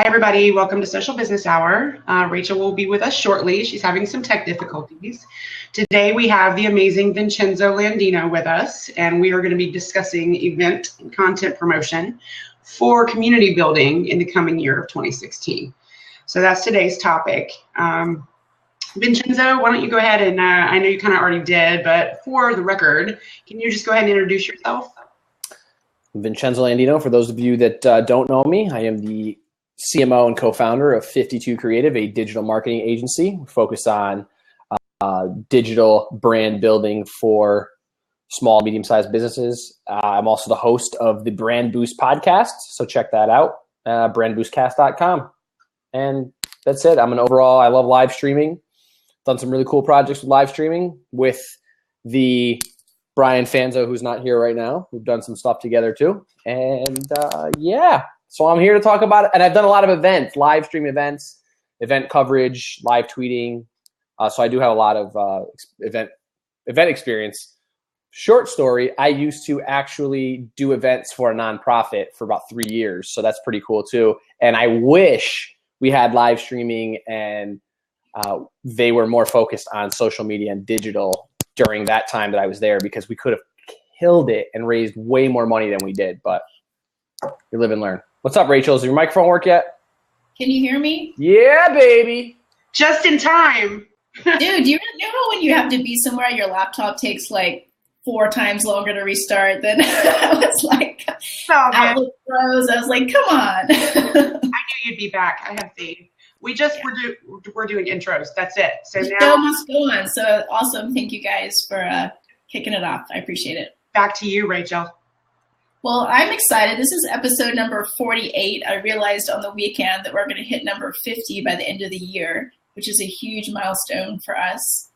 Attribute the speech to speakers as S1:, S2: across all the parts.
S1: Hi, everybody. Welcome to Social Business Hour. Rachel will be with us shortly. She's having some tech difficulties. Today, we have the amazing Vincenzo Landino with us, and we are going to be discussing event and content promotion for community building in the coming year of 2016. So that's today's topic. Vincenzo, why don't you go ahead and, I know you kind of already did, but for the record, can you just go ahead and introduce yourself?
S2: Vincenzo Landino, for those of you that don't know me, I am the CMO and co-founder of 52 Creative, a digital marketing agency. We focus on digital brand building for small, medium-sized businesses. I'm also the host of the Brand Boost podcast, so check that out, brandboostcast.com. And that's it. I love live streaming. Done some really cool projects with live streaming with the Brian Fanzo, who's not here right now. We've done some stuff together too. And yeah. So I'm here to talk about it, and I've done a lot of events, live stream events, event coverage, live tweeting. So I do have a lot of event experience. Short story, I used to actually do events for a nonprofit for about 3 years, so that's pretty cool too. And I wish we had live streaming and they were more focused on social media and digital during that time that I was there, because we could have killed it and raised way more money than we did. But you live and learn. What's up, Rachel? Does your microphone work yet?
S3: Can you hear me?
S2: Yeah, baby.
S1: Just in time.
S3: Dude, you know when you have to be somewhere, your laptop takes like 4 times longer to restart than I was like, Apple froze. I was like, come on.
S1: I knew you'd be back. I have faith. We're doing intros. That's it. So
S3: the
S1: now
S3: show must go on. So awesome. Thank you guys for kicking it off. I appreciate it.
S1: Back to you, Rachel.
S3: Well, I'm excited. This is episode number 48. I realized on the weekend that we're going to hit number 50 by the end of the year, which is a huge milestone for us.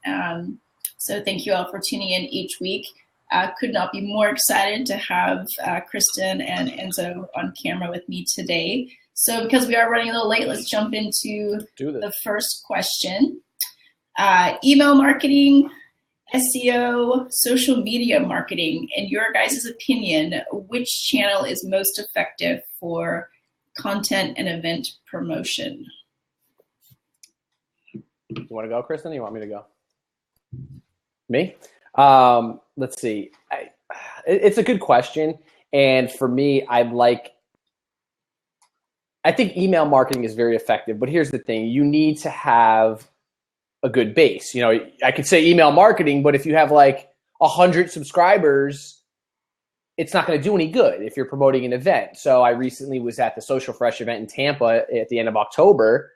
S3: So thank you all for tuning in each week. Could not be more excited to have Kristen and Enzo on camera with me today. So because we are running a little late, let's jump into the first question. Email marketing, SEO, social media marketing, in your guys' opinion, which channel is most effective for content and event promotion?
S2: You want to go, Kristen? Or you want me to go? Me? Let's see. It's a good question. And for me, I think email marketing is very effective. But here's the thing. You need to have a good base. You know, I could say email marketing, but if you have like 100 subscribers, it's not going to do any good if you're promoting an event. So I recently was at the Social Fresh event in Tampa at the end of October.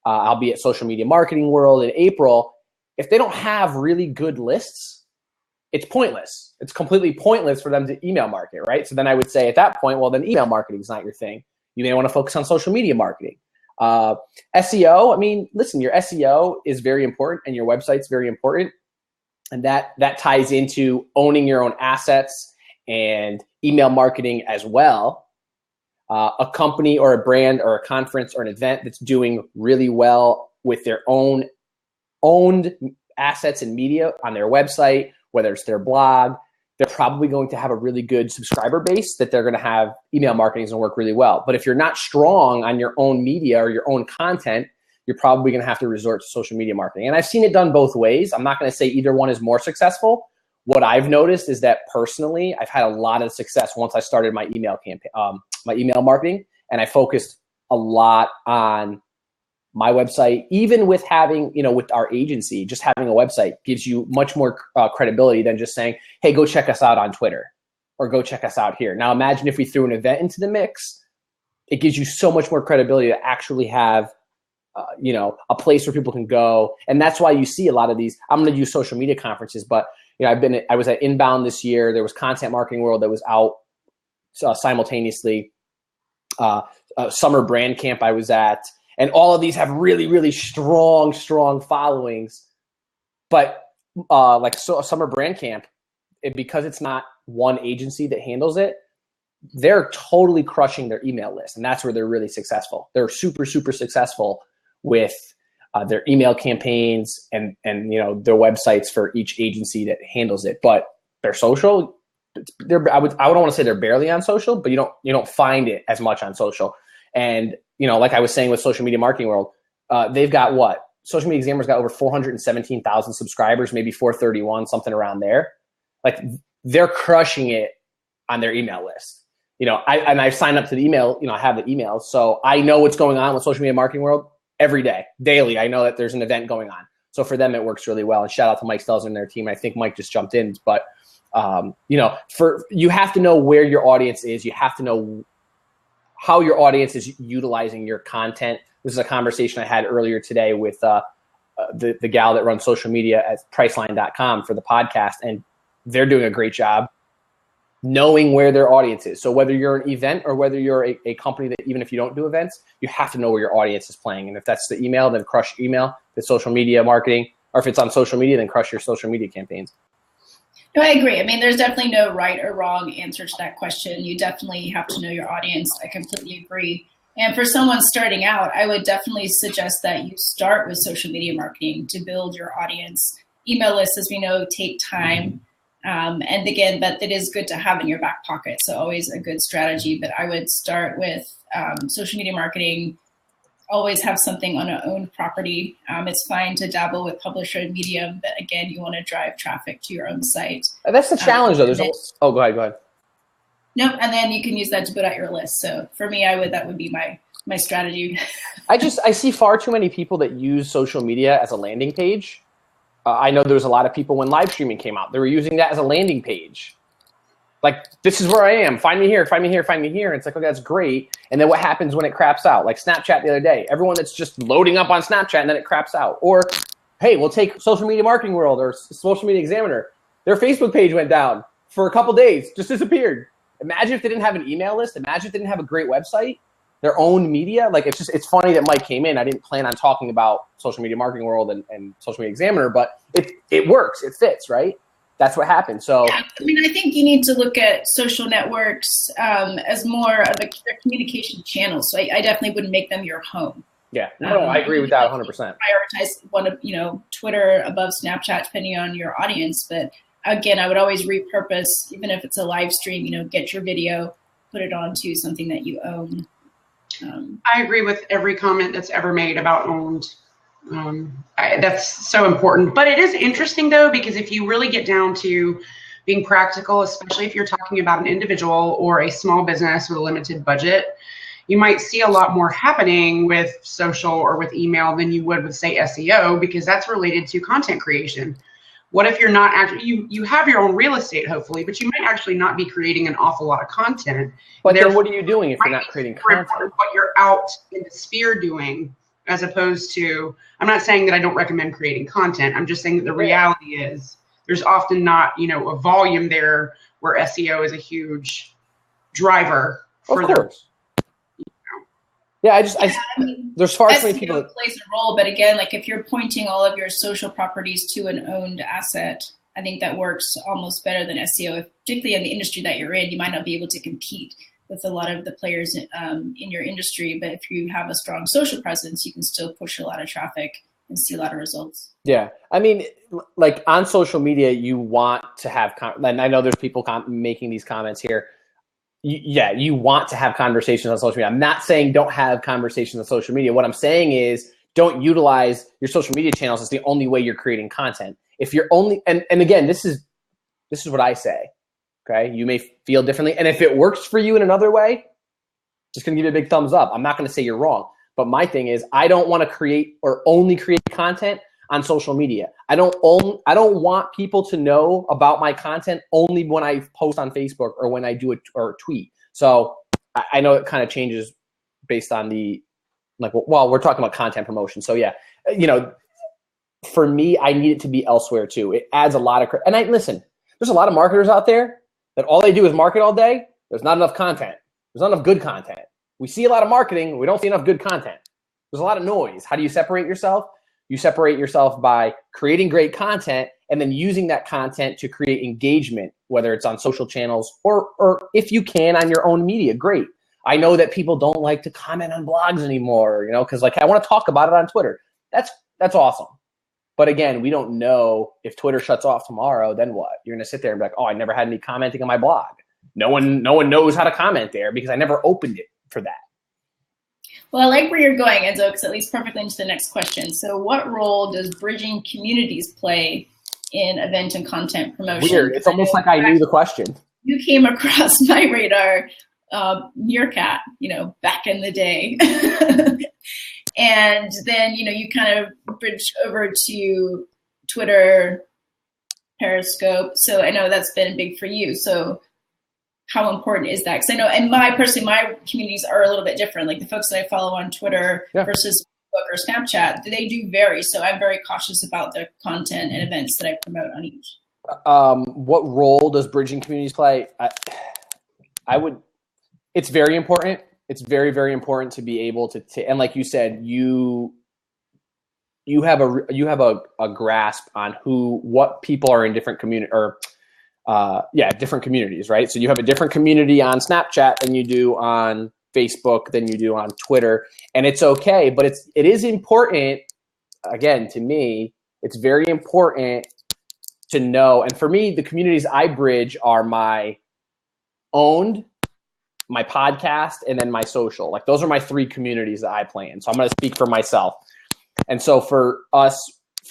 S2: I'll be at Social Media Marketing World in April. If they don't have really good lists, it's pointless. It's completely pointless for them to email market, right? So then I would say at that point, well, then email marketing is not your thing. You may want to focus on social media marketing. SEO, I mean, listen, your SEO is very important and your website's very important. And that ties into owning your own assets and email marketing as well. A company or a brand or a conference or an event that's doing really well with their own owned assets and media on their website, whether it's their blog, they're probably going to have a really good subscriber base that they're going to have email marketing is going to work really well. But if you're not strong on your own media or your own content, you're probably going to have to resort to social media marketing. And I've seen it done both ways. I'm not going to say either one is more successful. What I've noticed is that personally, I've had a lot of success once I started my email campaign, my email marketing, and I focused a lot on my website. Even with having, with our agency, just having a website gives you much more credibility than just saying, hey, go check us out on Twitter or go check us out here. Now, imagine if we threw an event into the mix, it gives you so much more credibility to actually have, a place where people can go. And that's why you see a lot of these, I'm going to use social media conferences, but I was at Inbound this year. There was Content Marketing World that was out simultaneously. Summer Brand Camp I was at. And all of these have really, really strong followings. But Summer Brand Camp, because it's not one agency that handles it, they're totally crushing their email list. And that's where they're really successful. They're super, super successful with their email campaigns and their websites for each agency that handles it. But their social, I don't want to say they're barely on social, but you don't find it as much on social. And, you know, like I was saying with Social Media Marketing World, they've got what? Social Media Examiner's got over 417,000 subscribers, maybe 431, something around there. Like, they're crushing it on their email list. You know, I've signed up to the email, you know, I have the emails. So I know what's going on with Social Media Marketing World every day, daily. I know that there's an event going on. So for them, it works really well. And shout out to Mike Stelzer and their team. I think Mike just jumped in, but you know, you have to know where your audience is. You have to know how your audience is utilizing your content. This is a conversation I had earlier today with the gal that runs social media at Priceline.com for the podcast, and they're doing a great job knowing where their audience is. So whether you're an event or whether you're a company that, even if you don't do events, you have to know where your audience is playing. And if that's the email, then crush email. If it's social media marketing, or if it's on social media, then crush your social media campaigns.
S3: No, I agree. I mean, there's definitely no right or wrong answer to that question. You definitely have to know your audience. I completely agree. And for someone starting out, I would definitely suggest that you start with social media marketing to build your audience. Email lists, as we know, take time. And again, but it is good to have in your back pocket. So always a good strategy. But I would start with social media marketing. Always have something on an owned property. It's fine to dabble with publisher and medium, but again, you want to drive traffic to your own site.
S2: That's the challenge, though. Go ahead.
S3: Nope, and then you can use that to build out your list. So for me, that would be my strategy.
S2: I see far too many people that use social media as a landing page. I know there was a lot of people when live streaming came out, they were using that as a landing page. Like, this is where I am. Find me here, find me here, find me here. And it's like, okay, that's great. And then what happens when it craps out? Like Snapchat the other day. Everyone that's just loading up on Snapchat and then it craps out. Or, hey, we'll take Social Media Marketing World or Social Media Examiner. Their Facebook page went down for a couple days, just disappeared. Imagine if they didn't have an email list. Imagine if they didn't have a great website, their own media. Like, it's funny that Mike came in. I didn't plan on talking about Social Media Marketing World and Social Media Examiner, but it works. It fits, right? That's what happened. So,
S3: yeah, I mean, I think you need to look at social networks as more of a communication channel. So I definitely wouldn't make them your home.
S2: Yeah, no, I agree with that 100%.
S3: Prioritize one of, Twitter above Snapchat, depending on your audience. But again, I would always repurpose, even if it's a live stream, get your video, put it onto something that you own.
S1: I agree with every comment that's ever made about owned. That's so important. But it is interesting, though, because if you really get down to being practical, especially if you're talking about an individual or a small business with a limited budget, you might see a lot more happening with social or with email than you would with, say, SEO, because that's related to content creation. What if you're not actually, you have your own real estate, hopefully, but you might actually not be creating an awful lot of content.
S2: But then what are you doing if you're not creating content?
S1: What you're out in the sphere doing, as opposed to, I'm not saying that I don't recommend creating content. I'm just saying that the reality is there's often not, a volume there where SEO is a huge driver for their.
S2: Yeah, there's far too many people
S3: that plays a role, but again, like if you're pointing all of your social properties to an owned asset, I think that works almost better than SEO. Particularly in the industry that you're in, you might not be able to compete with a lot of the players in your industry, but if you have a strong social presence, you can still push a lot of traffic and see a lot of results.
S2: Yeah, I mean, like on social media, you want to have, and I know there's people making these comments here. You want to have conversations on social media. I'm not saying don't have conversations on social media. What I'm saying is don't utilize your social media channels as the only way you're creating content. If you're only, and again, this is what I say, okay? You may feel differently. And if it works for you in another way, just gonna give you a big thumbs up. I'm not gonna say you're wrong. But my thing is I don't want to create or only create content on social media. I don't want people to know about my content only when I post on Facebook or when I do a tweet. So I know it kind of changes based on we're talking about content promotion. So yeah, for me, I need it to be elsewhere too. It adds a lot of, and listen, there's a lot of marketers out there that all they do is market all day. There's not enough content. There's not enough good content. We see a lot of marketing. We don't see enough good content. There's a lot of noise. How do you separate yourself? You separate yourself by creating great content and then using that content to create engagement, whether it's on social channels or if you can on your own media, great. I know that people don't like to comment on blogs anymore, because I want to talk about it on Twitter. That's awesome. But again, we don't know if Twitter shuts off tomorrow, then what? You're going to sit there and be like, oh, I never had any commenting on my blog. No one knows how to comment there because I never opened it for that.
S3: Well, I like where you're going, Enzo, because it leads perfectly into the next question. So what role does bridging communities play in event and content promotion?
S2: Weird. It's almost like I knew the question.
S3: You came across my radar, Meerkat, back in the day. And then, you kind of bridged over to Twitter, Periscope. So I know that's been big for you. So how important is that? Because I know, and my communities are a little bit different. Like the folks that I follow on Twitter versus Facebook or Snapchat, they do vary. So I'm very cautious about the content and events that I promote on each.
S2: What role does bridging communities play? It's very important. It's very, very important to be able to, and like you said, you have a grasp on what people are in different different communities, right? So you have a different community on Snapchat than you do on Facebook, than you do on Twitter, and it's okay. But it is important, again, to me, it's very important to know. And for me, the communities I bridge are my owned, my podcast, and then my social. Like those are my three communities that I play in. So I'm going to speak for myself. And so for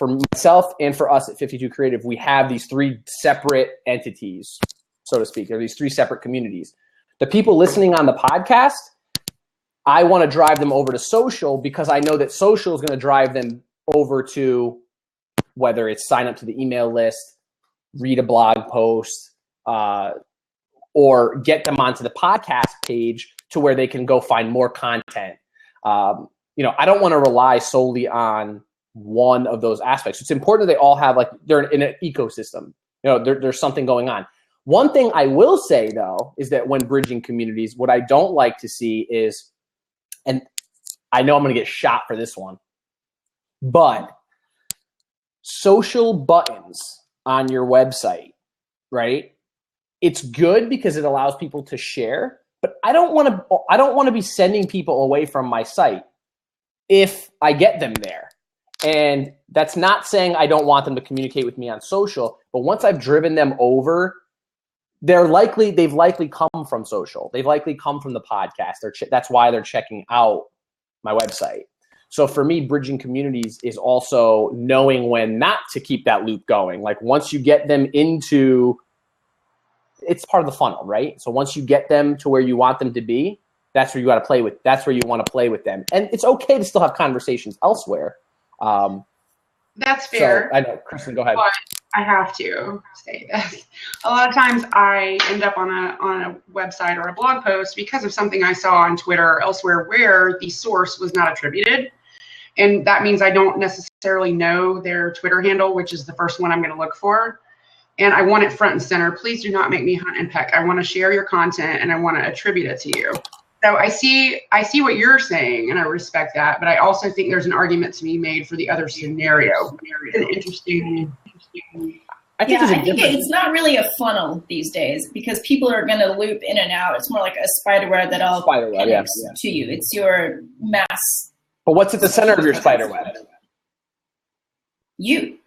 S2: myself and for us at 52 Creative, we have these three separate entities, so to speak. There are these three separate communities. The people listening on the podcast, I want to drive them over to social because I know that social is going to drive them over to whether it's sign up to the email list, read a blog post, or get them onto the podcast page to where they can go find more content. I don't want to rely solely on one of those aspects. It's important that they all have they're in an ecosystem. There's something going on. One thing I will say though is that when bridging communities, what I don't like to see is, and I know I'm going to get shot for this one, but social buttons on your website, right? It's good because it allows people to share, but I don't want to be sending people away from my site if I get them there. And that's not saying I don't want them to communicate with me on social, but once I've driven them over, they've likely come from social. They've likely come from the podcast. That's why they're checking out my website. So for me, bridging communities is also knowing when not to keep that loop going. Like once you get them into, it's part of the funnel, right? So once you get them to where you want them to be, that's where you got to play with. That's where you want to play with them. And it's okay to still have conversations elsewhere.
S1: That's fair.
S2: So, I know, Kristen, go ahead.
S1: But I have to say this. A lot of times I end up on a website or a blog post because of something I saw on Twitter or elsewhere where the source was not attributed. And that means I don't necessarily know their Twitter handle, which is the first one I'm going to look for. And I want it front and center. Please do not make me hunt and peck. I want to share your content and I want to attribute it to you. So I see what you're saying, and I respect that, but I also think there's an argument to be made for the other scenario. It's interesting.
S3: I think it's not really a funnel these days because people are going to loop in and out. It's more like a spider web that all connects to you. It's your mass.
S2: But what's at the center of your spider web?
S3: You.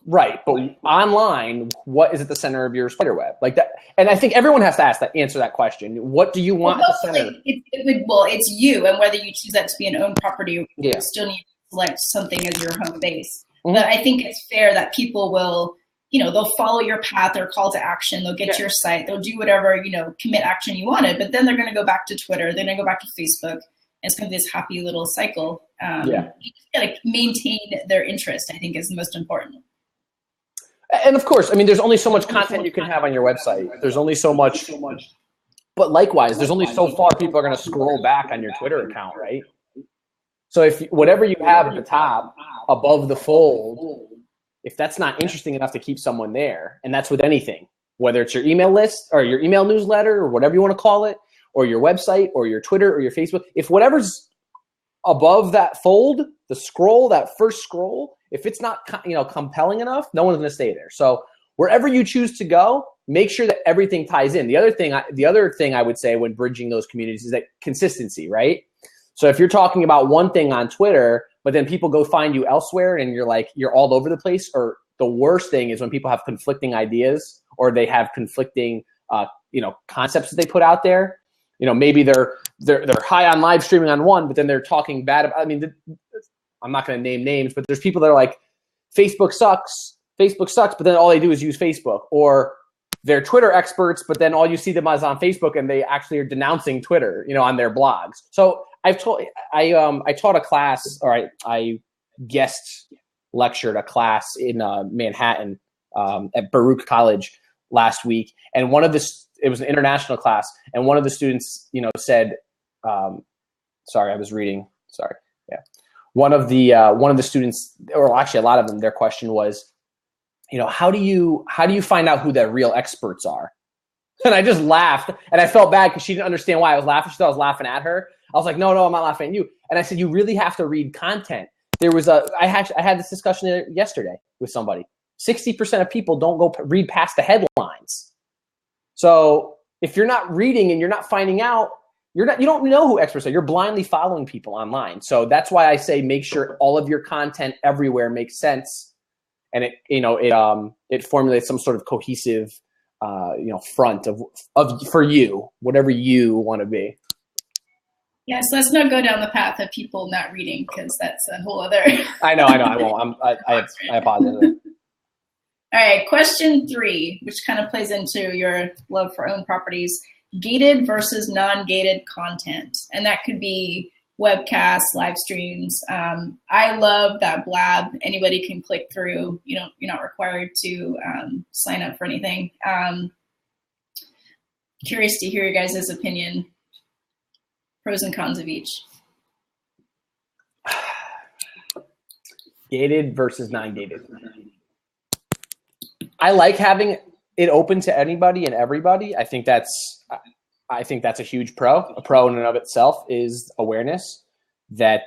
S2: Right, but online, what is at the center of your spider web? Like that, and I think everyone has to answer that question. What do you want at the center?
S3: It's you, and whether you choose that to be an own property, you still need to select something as your home base. Mm-hmm. But I think it's fair that people will, they'll follow your path, their call to action, they'll get to your site, they'll do whatever, commit action you wanted, but then they're going to go back to Twitter, they're going to go back to Facebook, and it's going to be this happy little cycle. You just got to maintain their interest, I think, is the most important.
S2: And of course, there's only so much content you can have on your website. There's only so much. But likewise, there's only so far people are going to scroll back on your Twitter account, right? So if whatever you have at the top, above the fold, if that's not interesting enough to keep someone there, and that's with anything, whether it's your email list or your email newsletter or whatever you want to call it, or your website or your Twitter or your Facebook, if whatever's above that fold, that first scroll, if it's not compelling enough, no one's going to stay there. So wherever you choose to go, make sure that everything ties in. The other thing I would say when bridging those communities is that consistency, right? So if you're talking about one thing on Twitter, but then people go find you elsewhere and you're all over the place, or the worst thing is when people have conflicting ideas or they have conflicting concepts that they put out there. maybe they're high on live streaming on one, but then they're talking bad about, I'm not going to name names, but there's people that are like, Facebook sucks, but then all they do is use Facebook, or they're Twitter experts, but then all you see them is on Facebook and they actually are denouncing Twitter, on their blogs. So I taught a class, or I guest lectured a class in Manhattan at Baruch College last week, and it was an international class, and one of the students, said, sorry, I was reading. Sorry, yeah. One of the students, or actually a lot of them, their question was, how do you find out who the real experts are? And I just laughed, and I felt bad because she didn't understand why I was laughing. She thought I was laughing at her. I was like, no, I'm not laughing at you. And I said, you really have to read content. I had this discussion yesterday with somebody. 60% of people don't go read past the headlines. So if you're not reading and you're not finding out, you don't know who experts are. You're blindly following people online. So that's why I say make sure all of your content everywhere makes sense, and it formulates some sort of cohesive front of for you, whatever you want to be.
S3: Yes, let's not go down the path of people not reading, because that's a whole other.
S2: I know. I won't. I apologize.
S3: All right, question 3, which kind of plays into your love for owned properties: gated versus non-gated content. And that could be webcasts, live streams. I love that Blab. Anybody can click through. You're not required to sign up for anything. Curious to hear your guys' opinion. Pros and cons of each.
S2: Gated versus non-gated. I like having it open to anybody and everybody. I think that's a huge pro. A pro in and of itself is awareness that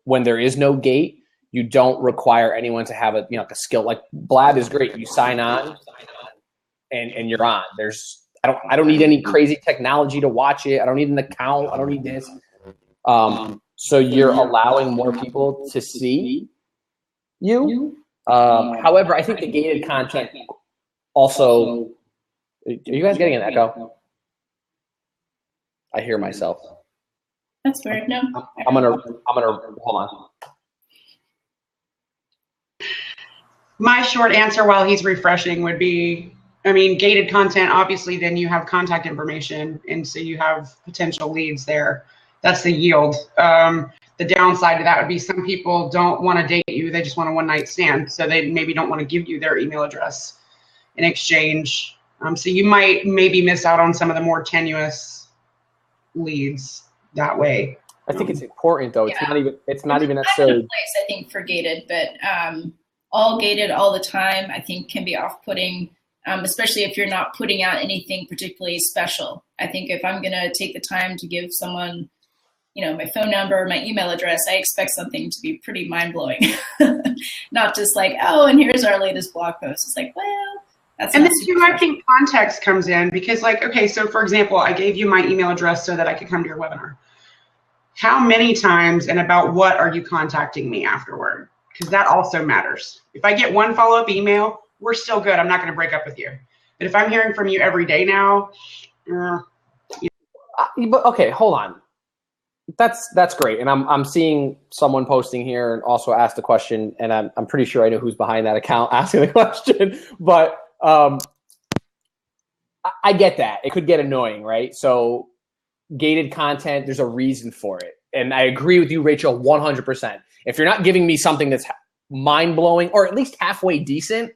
S2: when there is no gate, you don't require anyone to have a skill. Like Blab is great. You sign on and you're on. I don't need any crazy technology to watch it. I don't need an account. I don't need this. So you're allowing more people to see you. However, I think the gated content also. Are you guys getting an echo? I hear myself.
S3: That's weird. No.
S2: I'm gonna hold on.
S1: My short answer while he's refreshing would be, gated content, obviously, then you have contact information, and so you have potential leads there. That's the yield. The downside to that would be some people don't want to date you. They just want a one-night stand. So they maybe don't want to give you their email address in exchange. So you might maybe miss out on some of the more tenuous leads that way.
S2: I think it's important though.
S3: Yeah.
S2: It's not even necessarily
S3: place, I think, for gated, but all gated all the time, I think, can be off-putting, especially if you're not putting out anything particularly special. I think if I'm going to take the time to give someone, my phone number, my email address, I expect something to be pretty mind-blowing. Not just like, oh, and here's our latest blog post. It's like, well, that's
S1: and then too, I think context comes in because, like, okay, so for example, I gave you my email address so that I could come to your webinar. How many times and about what are you contacting me afterward? Because that also matters. If I get one follow-up email, we're still good. I'm not going to break up with you. But if I'm hearing from you every day now,
S2: But okay, hold on. That's great, and I'm seeing someone posting here and also asked the question, and I'm pretty sure I know who's behind that account asking the question. But I get that it could get annoying, right? So gated content, there's a reason for it, and I agree with you, Rachel, 100%. If you're not giving me something that's mind blowing or at least halfway decent,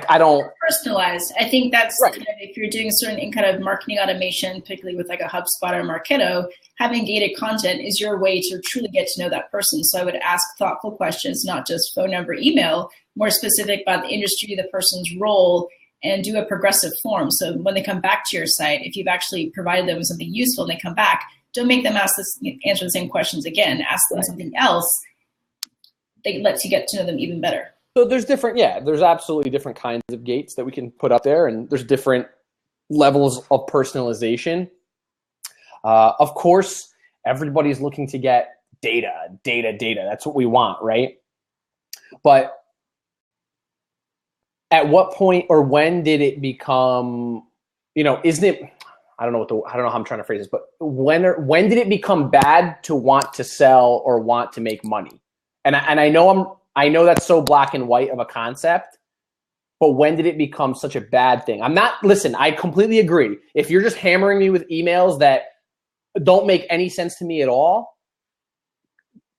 S2: I don't
S3: personalized. I think that's
S2: right.
S3: Kind of, if you're doing certain kind of marketing automation, particularly with like a HubSpot or Marketo, having gated content is your way to truly get to know that person. So I would ask thoughtful questions, not just phone number, email, more specific about the industry, the person's role, and do a progressive form. So when they come back to your site, if you've actually provided them with something useful and they come back, don't make them answer the same questions again. Ask them something else that lets you get to know them even better.
S2: So there's absolutely different kinds of gates that we can put up there, and there's different levels of personalization. Of course, everybody's looking to get data. That's what we want, right? But at what point or when did it become, isn't it, I don't know how I'm trying to phrase this, but when did it become bad to want to sell or want to make money? And I know that's so black and white of a concept, but when did it become such a bad thing? Listen, I completely agree. If you're just hammering me with emails that don't make any sense to me at all,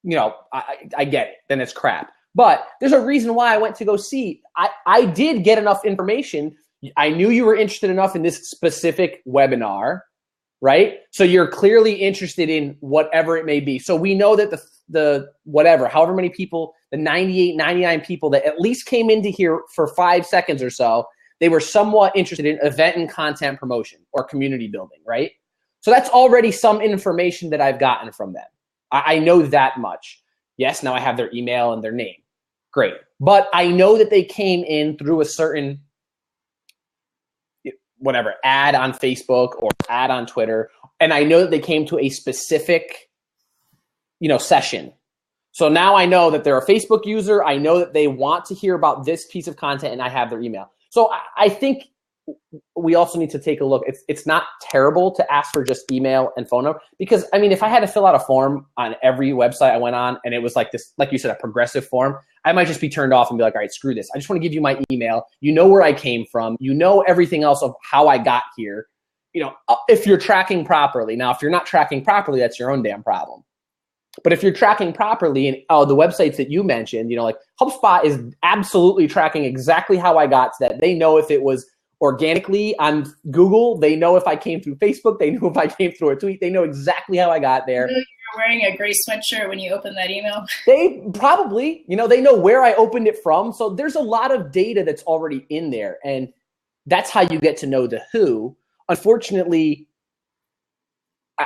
S2: I get it. Then it's crap. But there's a reason why I went to go see. I did get enough information. I knew you were interested enough in this specific webinar, right? So you're clearly interested in whatever it may be. So we know that the whatever, however many people, the 98, 99 people that at least came into here for 5 seconds or so, they were somewhat interested in event and content promotion or community building, right? So that's already some information that I've gotten from them. I know that much. Yes, now I have their email and their name. Great. But I know that they came in through a certain ad on Facebook or ad on Twitter. And I know that they came to a specific, session. So now I know that they're a Facebook user. I know that they want to hear about this piece of content and I have their email. So I think we also need to take a look. It's not terrible to ask for just email and phone number because, if I had to fill out a form on every website I went on and it was like this, like you said, a progressive form, I might just be turned off and be like, all right, screw this. I just want to give you my email. You know where I came from. You know everything else of how I got here. If you're tracking properly. Now, if you're not tracking properly, that's your own damn problem. But if you're tracking properly and the websites that you mentioned, like HubSpot is absolutely tracking exactly how I got to that. They know if it was organically on Google. They know if I came through Facebook. They know if I came through a tweet. They know exactly how I got there.
S3: You're wearing a gray sweatshirt when you open that email?
S2: They probably, they know where I opened it from. So there's a lot of data that's already in there. And that's how you get to know the who. Unfortunately,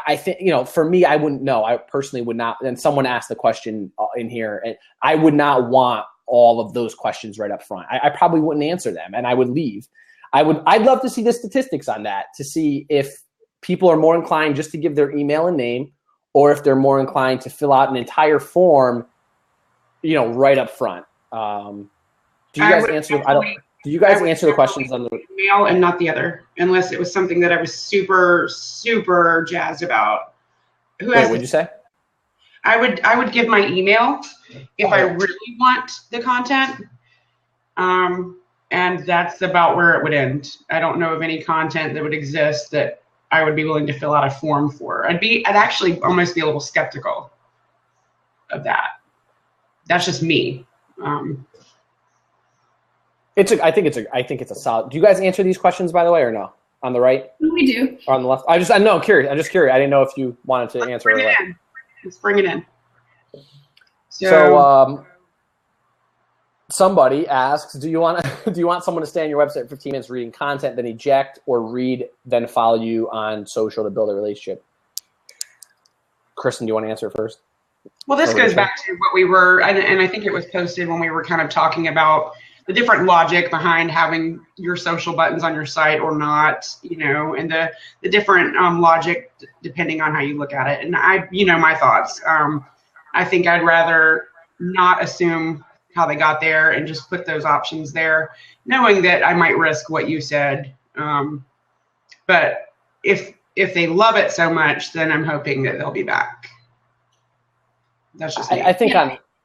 S2: I think, for me, I wouldn't know. I personally would not. And someone asked the question in here, and I would not want all of those questions right up front. I probably wouldn't answer them and I would leave. I'd love to see the statistics on that to see if people are more inclined just to give their email and name or if they're more inclined to fill out an entire form, right up front. Do you guys answer the questions on the
S1: email and not the other, unless it was something that I was super, super jazzed about?
S2: What'd you say?
S1: I would give my email if I really want the content. And that's about where it would end. I don't know of any content that would exist that I would be willing to fill out a form for. I'd actually almost be a little skeptical of that. That's just me.
S2: I think it's a solid. Do you guys answer these questions, by the way, or no? On the right?
S3: We do.
S2: Or on the left? I'm curious. I'm just curious. I didn't know if you wanted to answer or what.
S1: Let's bring it in.
S2: So somebody asks, do you want someone to stay on your website for 15 minutes reading content, then eject, or read, then follow you on social to build a relationship? Kristen, do you want to answer first?
S1: Well, this goes back to what we were, and I think it was posted when we were kind of talking about the different logic behind having your social buttons on your site or not, and the different logic depending on how you look at it. And my thoughts. I think I'd rather not assume how they got there and just put those options there, knowing that I might risk what you said. But if they love it so much, then I'm hoping that they'll be back. That's just me.
S2: I think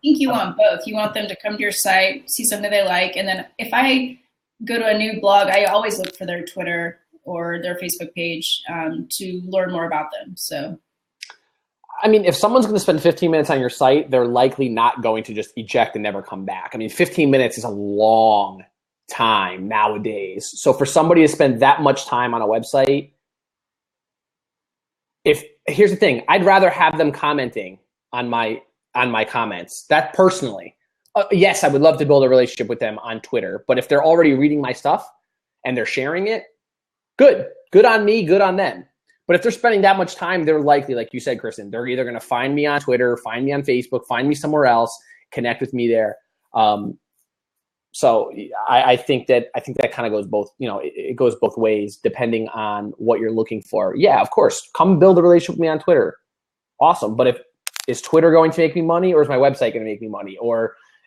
S3: you want both. You want them to come to your site, see something they like, and then if I go to a new blog, I always look for their Twitter or their Facebook page to learn more about them. So,
S2: if someone's going to spend 15 minutes on your site, they're likely not going to just eject and never come back. 15 minutes is a long time nowadays. So for somebody to spend that much time on a website, here's the thing, I'd rather have them commenting on my comments. That personally, yes, I would love to build a relationship with them on Twitter. But if they're already reading my stuff and they're sharing it, good on me, good on them. But if they're spending that much time, they're likely, like you said, Kristen, they're either going to find me on Twitter, find me on Facebook, find me somewhere else, connect with me there. So I think that kind of goes both, it goes both ways depending on what you're looking for. Yeah, of course, come build a relationship with me on Twitter. Awesome. But is Twitter going to make me money, or is my website going to make me money?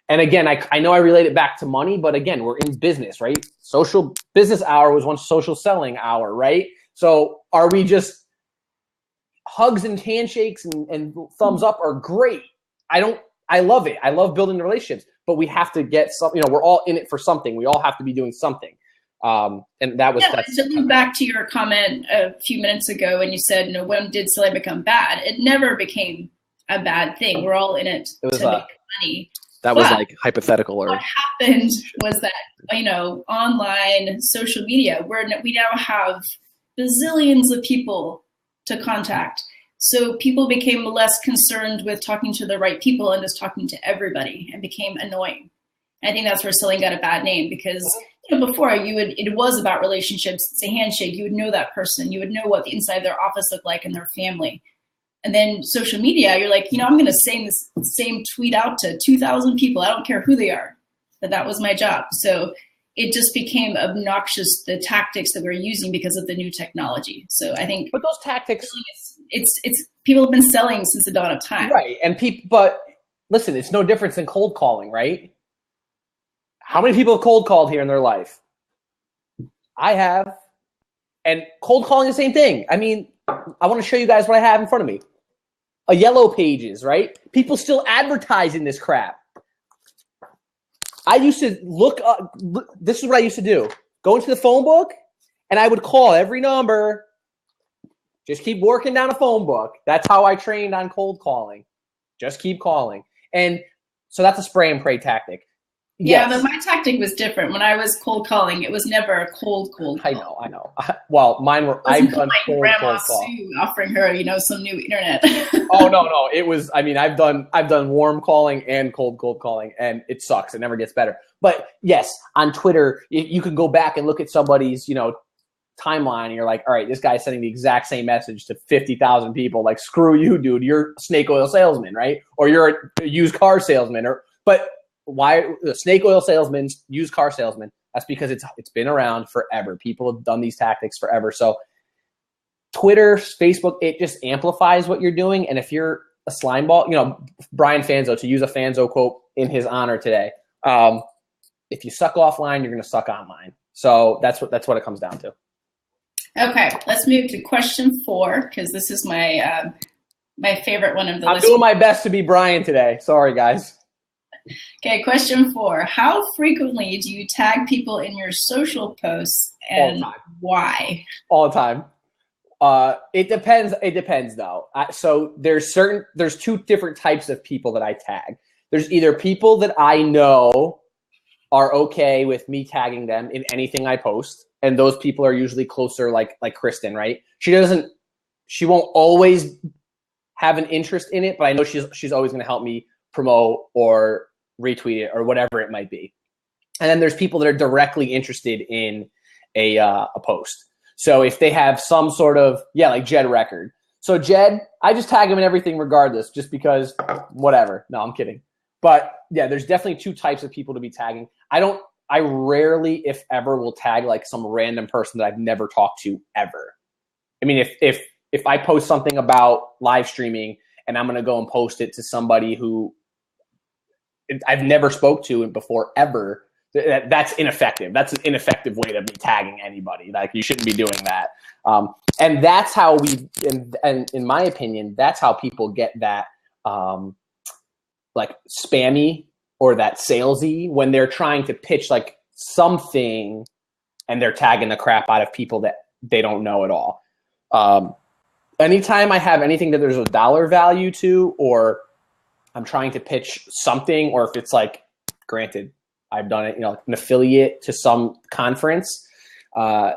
S2: And again, I know I relate it back to money, but again, we're in business, right? Social business hour was once social selling hour, right? So are we just hugs and handshakes and thumbs up are great. I love it. I love building the relationships, but we have to get some, we're all in it for something. We all have to be doing something. And that was,
S3: to loop back to your comment a few minutes ago when you said, when did selling become bad? It never became a bad thing. We're all in it to make money.
S2: That was like hypothetical.
S3: What happened was that, online social media, we now have bazillions of people to contact. So people became less concerned with talking to the right people and just talking to everybody, and became annoying. And I think that's where selling got a bad name, because before it was about relationships. It's a handshake. You would know that person. You would know what the inside of their office looked like and their family. And then social media, you're like, I'm going to send this same tweet out to 2,000 people. I don't care who they are. That was my job. So it just became obnoxious, the tactics that we're using because of the new technology. So I think,
S2: but those tactics,
S3: it's people have been selling since the dawn of time,
S2: right? And but listen, it's no difference than cold calling, right? How many people have cold called here in their life? I have. And cold calling is the same thing. I mean, I want to show you guys what I have in front of me. A Yellow Pages, right? People still advertising this crap. I used to look up, this is what I used to do. Go into the phone book, and I would call every number. Just keep working down a phone book. That's how I trained on cold calling. Just keep calling. And so that's a spray and pray tactic.
S3: Yeah,
S2: Yes.
S3: but my tactic was different. When I was cold calling, it was never a cold call.
S2: I know. Well, mine were, I've done cold
S3: Grandma
S2: call.
S3: Sue offering her, some new internet.
S2: Oh, no. It was, I've done warm calling and cold calling, and it sucks. It never gets better. But yes, on Twitter, you can go back and look at somebody's, timeline, and you're like, all right, this guy's sending the exact same message to 50,000 people. Like, screw you, dude. You're a snake oil salesman, right? Or you're a used car salesman. But why the snake oil salesman, used car salesman? That's because it's been around forever. People have done these tactics forever. So Twitter, Facebook, it just amplifies what you're doing. And if you're a slime ball, Brian Fanzo, to use a Fanzo quote in his honor today, if you suck offline, you're going to suck online. So that's what it comes down to.
S3: Okay, let's move to question 4, because this is my my favorite one of the list.
S2: I'm doing my best to be Brian today. Sorry, guys.
S3: Okay, question 4. How frequently do you tag people in your social posts, and why?
S2: All the time. It depends. It depends, though. So there's 2 different types of people that I tag. There's either people that I know are okay with me tagging them in anything I post. And those people are usually closer, like Kristen, right? She won't always have an interest in it, but I know she's always going to help me promote or retweet it or whatever it might be. And then there's people that are directly interested in a post. So if they have some sort of, like Jed Record. So Jed, I just tag him in everything regardless, just because whatever. No, I'm kidding. But yeah, there's definitely 2 types of people to be tagging. I rarely, if ever, will tag like some random person that I've never talked to ever. I mean, if I post something about live streaming and I'm going to go and post it to somebody who I've never spoke to before ever, that's ineffective. That's an ineffective way to be tagging anybody. Like, you shouldn't be doing that. And that's how and in my opinion, that's how people get that like spammy or that salesy when they're trying to pitch like something and they're tagging the crap out of people that they don't know at all. Anytime I have anything that there's a dollar value to, or I'm trying to pitch something, or if it's like, granted, I've done it, an affiliate to some conference, I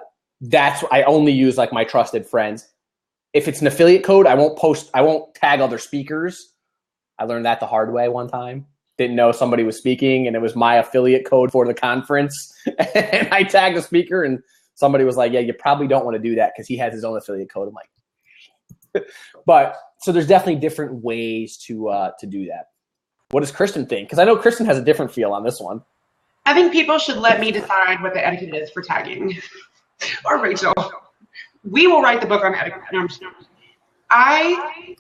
S2: only use like my trusted friends. If it's an affiliate code, I won't tag other speakers. I learned that the hard way one time. Didn't know somebody was speaking, and it was my affiliate code for the conference. And I tagged a speaker, and somebody was like, yeah, you probably don't want to do that because he has his own affiliate code. I'm like, but so there's definitely different ways to do that. What does Kristen think? Because I know Kristen has a different feel on this one.
S1: I think people should let me decide what the etiquette is for tagging. Or Rachel. We will write the book on etiquette. No, I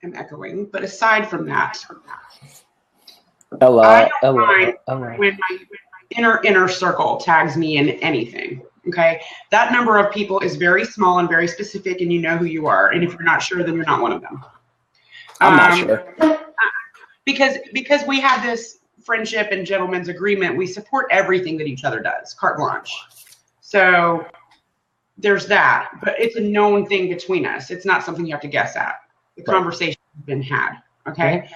S1: am echoing, but aside from that, I don't mind when my inner circle tags me in anything. Okay, that number of people is very small and very specific, and you know who you are. And if you're not sure, then you're not one of them.
S2: I'm not sure.
S1: Because we have this friendship and gentleman's agreement, we support everything that each other does, carte blanche. So there's that, but it's a known thing between us. It's not something you have to guess at. The conversation has been had. Okay.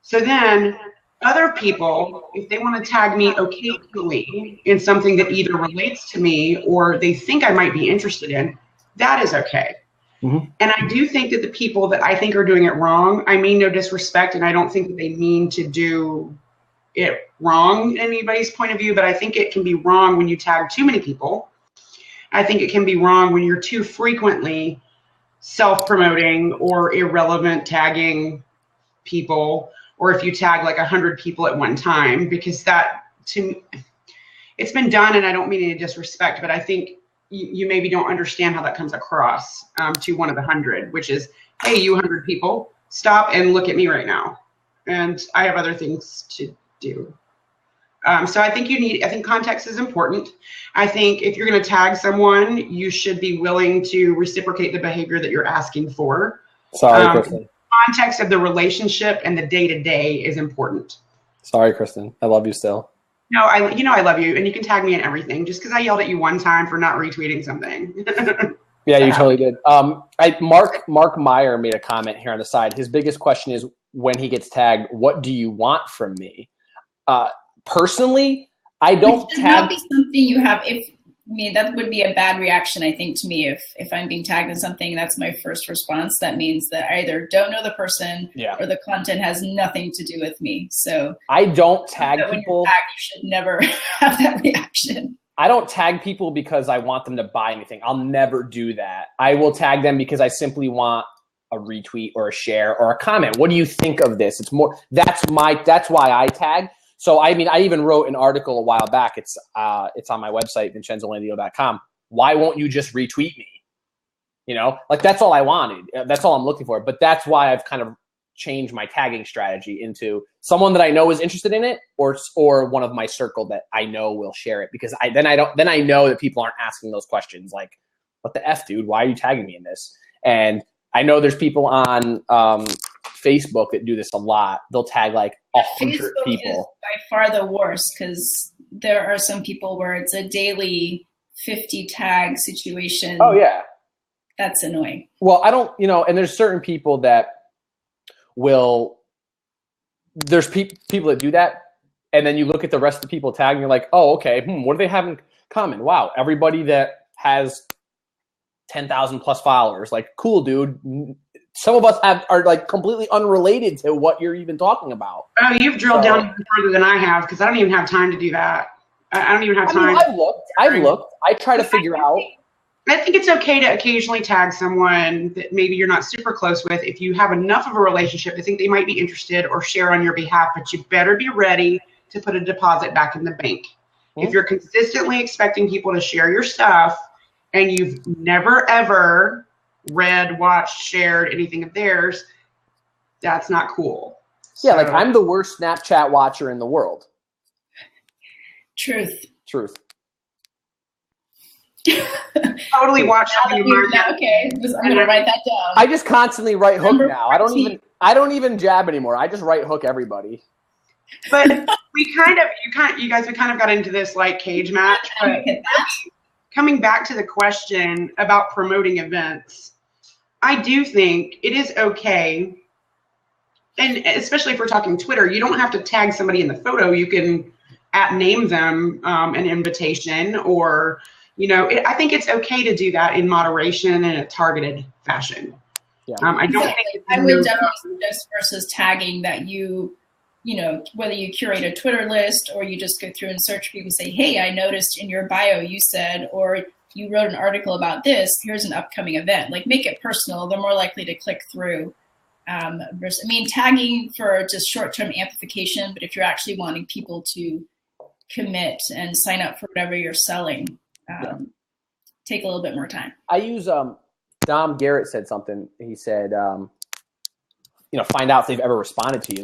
S1: So then other people, if they want to tag me occasionally in something that either relates to me or they think I might be interested in, that is okay. And I do think that the people that I think are doing it wrong, I mean no disrespect, and I don't think that they mean to do it wrong in anybody's point of view, but I think it can be wrong when you tag too many people. I think it can be wrong when you're too frequently self-promoting or irrelevant tagging people, or if you tag like 100 people at one time, because that, to me, it's been done, and I don't mean any disrespect, but I think you maybe don't understand how that comes across to one of the 100, which is, hey, you 100 people, stop and look at me right now. And I have other things to do. So I think context is important. I think if you're going to tag someone, you should be willing to reciprocate the behavior that you're asking for.
S2: Sorry, Kristen.
S1: Context of the relationship and the day-to-day is important.
S2: Sorry, Kristen. I love you still.
S1: No, I love you, and you can tag me in everything. Just because I yelled at you one time for not retweeting something.
S2: Yeah, you totally did. Mark Meyer made a comment here on the side. His biggest question is, when he gets tagged, what do you want from me? Personally, I don't tag.
S3: That would be something you have. That would be a bad reaction, I think, to me. If I'm being tagged in something, that's my first response. That means that I either don't know the person or the content has nothing to do with me. So
S2: I don't tag people. When you're
S3: tagged, you should never have that reaction.
S2: I don't tag people because I want them to buy anything. I'll never do that. I will tag them because I simply want a retweet or a share or a comment. What do you think of this? It's more, that's why I tag. So, I even wrote an article a while back. It's on my website, vincenzolandino.com. Why won't you just retweet me? That's all I wanted. That's all I'm looking for. But that's why I've kind of changed my tagging strategy into someone that I know is interested in it, or one of my circle that I know will share it, because then I know that people aren't asking those questions like, what the F, dude? Why are you tagging me in this? And I know there's people on Facebook that do this a lot. They'll tag like 100 people.
S3: Is by far the worst, because there are some people where it's a daily 50 tag situation.
S2: Oh yeah,
S3: that's annoying.
S2: Well, I don't, and there's certain people that will. There's people that do that, and then you look at the rest of the people tagging, you're like, oh, okay, what do they have in common? Wow, everybody that has 10,000 plus followers, like, cool, dude. Some of us are like completely unrelated to what you're even talking about.
S1: Oh, you've drilled down even further than I have, because I don't even have time to do that. I don't even have time.
S2: I've looked. I try to figure out.
S1: I think it's okay to occasionally tag someone that maybe you're not super close with if you have enough of a relationship to think they might be interested or share on your behalf, but you better be ready to put a deposit back in the bank. If you're consistently expecting people to share your stuff and you've never, ever read, watched, shared anything of theirs, that's not cool.
S2: Yeah, like I'm the worst Snapchat watcher in the world.
S3: Truth.
S1: Totally watch.
S3: Okay, I'm gonna write that down.
S2: I just constantly right hook now. I don't even jab anymore. I just right hook everybody.
S1: But you guys have kind of got into this like cage match. But coming back to the question about promoting events, I do think it is okay, and especially if we're talking Twitter, you don't have to tag somebody in the photo. You can name them an invitation, or I think it's okay to do that in moderation and a targeted fashion. Yeah. I don't think
S3: I would definitely suggest versus tagging that whether you curate a Twitter list or you just go through and search people and say, hey, I noticed in your bio you said, or you wrote an article about this, here's an upcoming event. Like, make it personal. They're more likely to click through. Tagging for just short-term amplification, but if you're actually wanting people to commit and sign up for whatever you're selling, take a little bit more time.
S2: I use Dom Garrett said something. He said, find out if they've ever responded to you.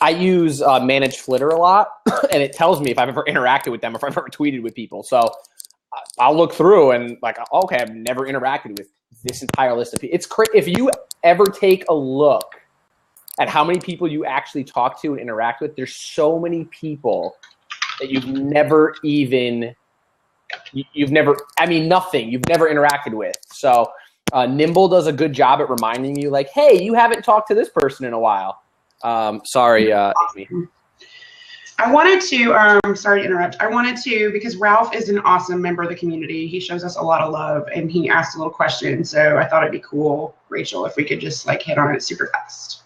S2: I use Manage Flitter a lot, and it tells me if I've ever interacted with them or if I've ever tweeted with people. So I'll look through and like, okay, I've never interacted with this entire list of people. It's crazy. If you ever take a look at how many people you actually talk to and interact with, there's so many people that you've never interacted with. So Nimble does a good job at reminding you, like, hey, you haven't talked to this person in a while. Sorry, Amy.
S1: I wanted to, sorry to interrupt. I wanted to, because Ralph is an awesome member of the community. He shows us a lot of love, and he asked a little question. So I thought it'd be cool, Rachel, if we could just like hit on it super fast.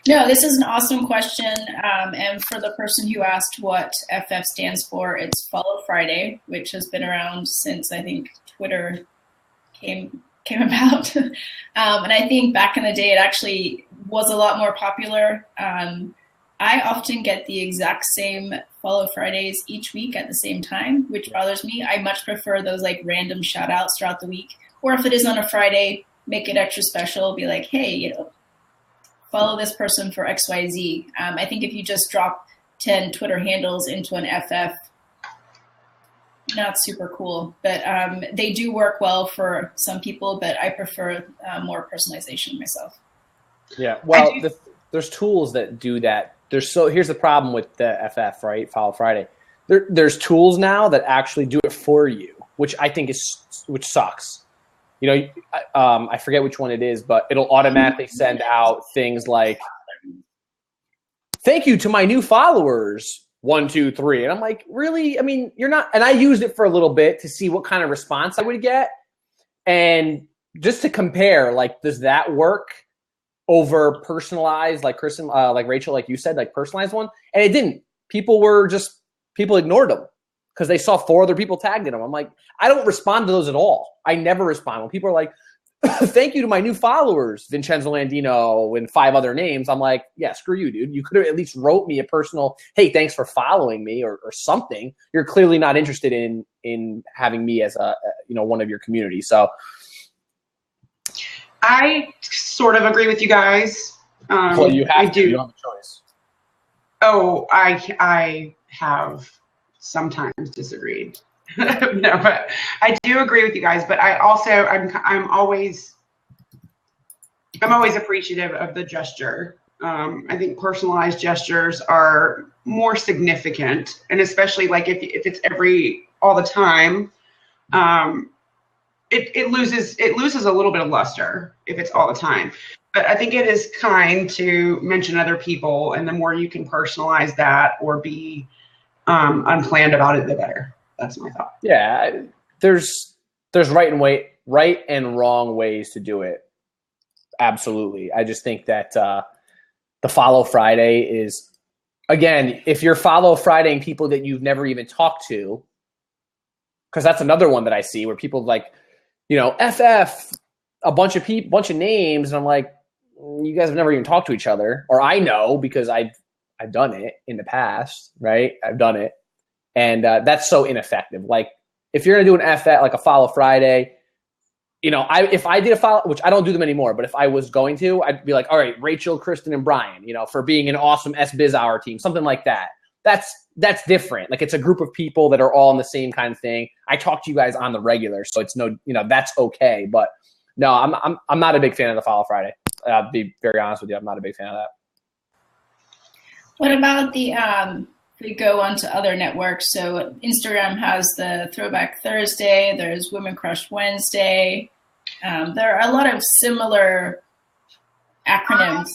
S3: No, this is an awesome question. And for the person who asked what FF stands for, it's Follow Friday, which has been around since I think Twitter came about. And I think back in the day, it actually was a lot more popular. I often get the exact same Follow Fridays each week at the same time, which bothers me. I much prefer those like random shout outs throughout the week. Or if it is on a Friday, make it extra special. Be like, hey, follow this person for XYZ. I think if you just drop 10 Twitter handles into an FF, not super cool. But they do work well for some people, but I prefer more personalization myself.
S2: Yeah, well, there's tools that do that. Here's the problem with the FF, right? Follow Friday. There's tools now that actually do it for you, which I think which sucks. I forget which one it is, but it'll automatically send out things like, thank you to my new followers, 1, 2, 3. And I'm like, really? I mean, you're not. And I used it for a little bit to see what kind of response I would get. And just to compare, like, does that work over personalized, like Rachel, like you said, like personalized one? And it didn't. People ignored them because they saw 4 other people tagged in them. I'm like, I don't respond to those at all. I never respond. When people are like, thank you to my new followers, Vincenzo Landino and 5 other names, I'm like, yeah, screw you, dude. You could have at least wrote me a personal, hey, thanks for following me or something. You're clearly not interested in having me as one of your community. So
S1: I sort of agree with you guys.
S2: Well, you have
S1: I do.
S2: You don't have a choice.
S1: Oh, I have sometimes disagreed. No, but I do agree with you guys. But I also I'm always appreciative of the gesture. I think personalized gestures are more significant, and especially like if it's all the time. It loses a little bit of luster if it's all the time. But I think it is kind to mention other people, and the more you can personalize that or be unplanned about it, the better. That's my thought.
S2: Yeah, there's right and wrong ways to do it. Absolutely. I just think that the Follow Friday is, again, if you're Follow Fridaying people that you've never even talked to, because that's another one that I see where people like, FF, a bunch of names, and I'm like, you guys have never even talked to each other, or I know because I've done it in the past, right? I've done it, and that's so ineffective. Like, if you're gonna do an FF, like a Follow Friday, if I did a follow, which I don't do them anymore, but if I was going to, I'd be like, all right, Rachel, Kristen, and Brian, for being an awesome SBizHour team, something like that. That's different. Like, it's a group of people that are all in the same kind of thing. I talk to you guys on the regular, so it's that's okay. But no, I'm not a big fan of the Follow Friday. I'll be very honest with you. I'm not a big fan of that.
S3: What about we go on to other networks? So Instagram has the Throwback Thursday. There's Women Crush Wednesday. There are a lot of similar acronyms.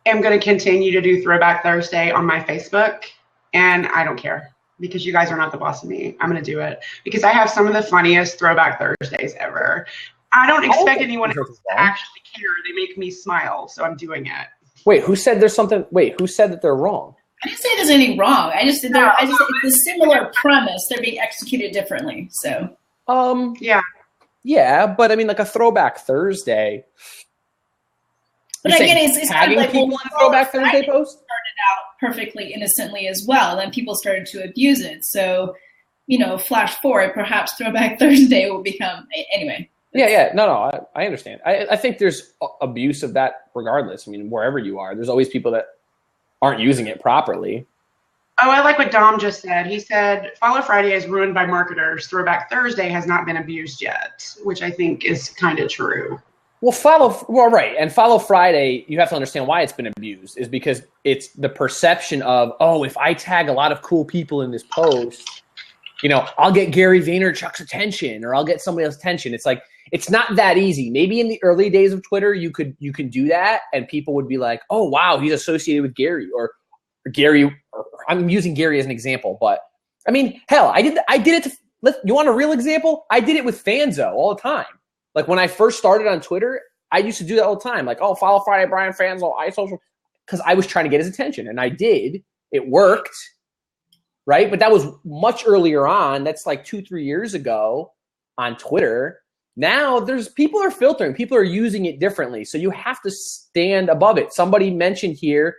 S1: I'm going to continue to do Throwback Thursday on my Facebook, and I don't care because you guys are not the boss of me. I'm going to do it because I have some of the funniest Throwback Thursdays ever. I don't expect anyone else to actually care. They make me smile, so I'm doing it.
S2: Wait, who said that they're wrong?
S3: I didn't say there's anything wrong. I just it's a similar premise. They're being executed differently. So
S2: yeah, but I mean, like a Throwback Thursday.
S3: But again, it's kind of like
S2: people on a Throwback Thursday post
S3: started out perfectly innocently as well. Then people started to abuse it. So, flash forward, perhaps Throwback Thursday will become anyway.
S2: Yeah. No, I understand. I think there's abuse of that regardless. I mean, wherever you are, there's always people that aren't using it properly.
S1: Oh, I like what Dom just said. He said, Follow Friday is ruined by marketers. Throwback Thursday has not been abused yet, which I think is kind of true.
S2: Well, right. And Follow Friday, you have to understand why it's been abused, is because it's the perception of, oh, if I tag a lot of cool people in this post, I'll get Gary Vaynerchuk's attention or I'll get somebody else's attention. It's like, it's not that easy. Maybe in the early days of Twitter, you can do that and people would be like, oh, wow, he's associated with Gary or Gary. I'm using Gary as an example, but I mean, hell, I did it you want a real example? I did it with Fanzo all the time. Like when I first started on Twitter, I used to do that all the time. Like, oh, follow Friday Brian Fanzo, iSocial, because I was trying to get his attention, and I did. It worked, right? But that was much earlier on. That's like 2-3 years ago on Twitter. Now people are filtering. People are using it differently. So you have to stand above it. Somebody mentioned here,